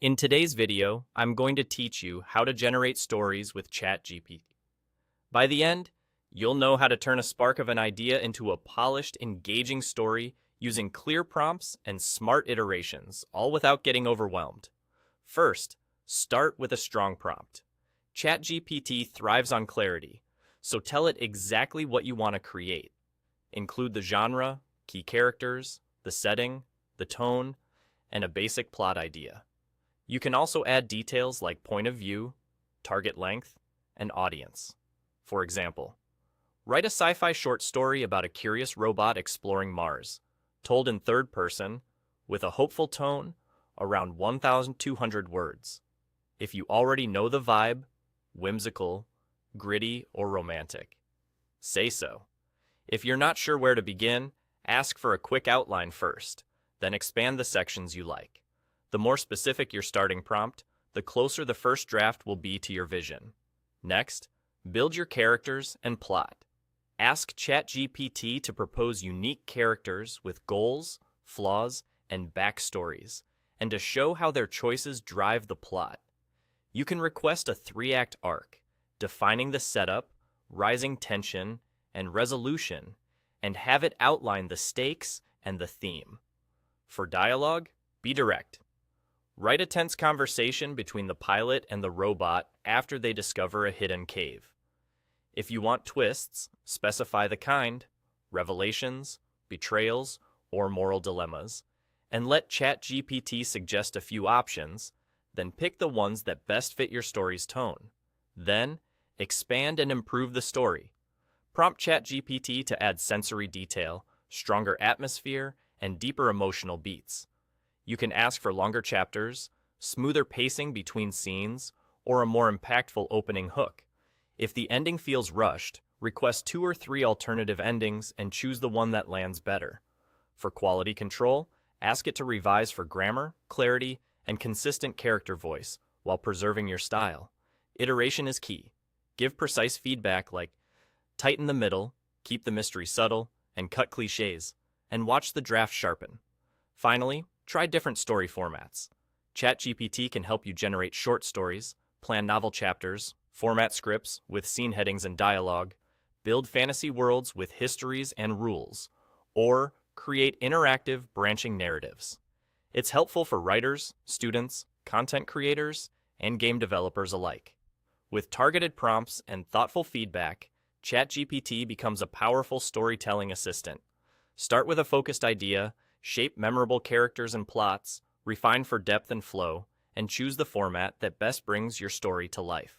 In today's video, I'm going to teach you how to generate stories with ChatGPT. By the end, you'll know how to turn a spark of an idea into a polished, engaging story using clear prompts and smart iterations, all without getting overwhelmed. First, start with a strong prompt. ChatGPT thrives on clarity, so tell it exactly what you want to create. Include the genre, key characters, the setting, the tone, and a basic plot idea. You can also add details like point of view, target length, and audience. For example, write a sci-fi short story about a curious robot exploring Mars, told in third person, with a hopeful tone, around 1,200 words. If you already know the vibe, whimsical, gritty, or romantic, say so. If you're not sure where to begin, ask for a quick outline first, then expand the sections you like. The more specific your starting prompt, the closer the first draft will be to your vision. Next, build your characters and plot. Ask ChatGPT to propose unique characters with goals, flaws, and backstories, and to show how their choices drive the plot. You can request a 3-act arc, defining the setup, rising tension, and resolution, and have it outline the stakes and the theme. For dialogue, be direct. Write a tense conversation between the pilot and the robot after they discover a hidden cave. If you want twists, specify the kind, revelations, betrayals, or moral dilemmas, and let ChatGPT suggest a few options, then pick the ones that best fit your story's tone. Then, expand and improve the story. Prompt ChatGPT to add sensory detail, stronger atmosphere, and deeper emotional beats. You can ask for longer chapters, smoother pacing between scenes, or a more impactful opening hook. If the ending feels rushed, request 2 or 3 alternative endings and choose the one that lands better. For quality control, ask it to revise for grammar, clarity, and consistent character voice while preserving your style. Iteration is key. Give precise feedback like tighten the middle, keep the mystery subtle, and cut cliches, and watch the draft sharpen. Finally, try different story formats. ChatGPT can help you generate short stories, plan novel chapters, format scripts with scene headings and dialogue, build fantasy worlds with histories and rules, or create interactive, branching narratives. It's helpful for writers, students, content creators, and game developers alike. With targeted prompts and thoughtful feedback, ChatGPT becomes a powerful storytelling assistant. Start with a focused idea, shape memorable characters and plots, refine for depth and flow, and choose the format that best brings your story to life.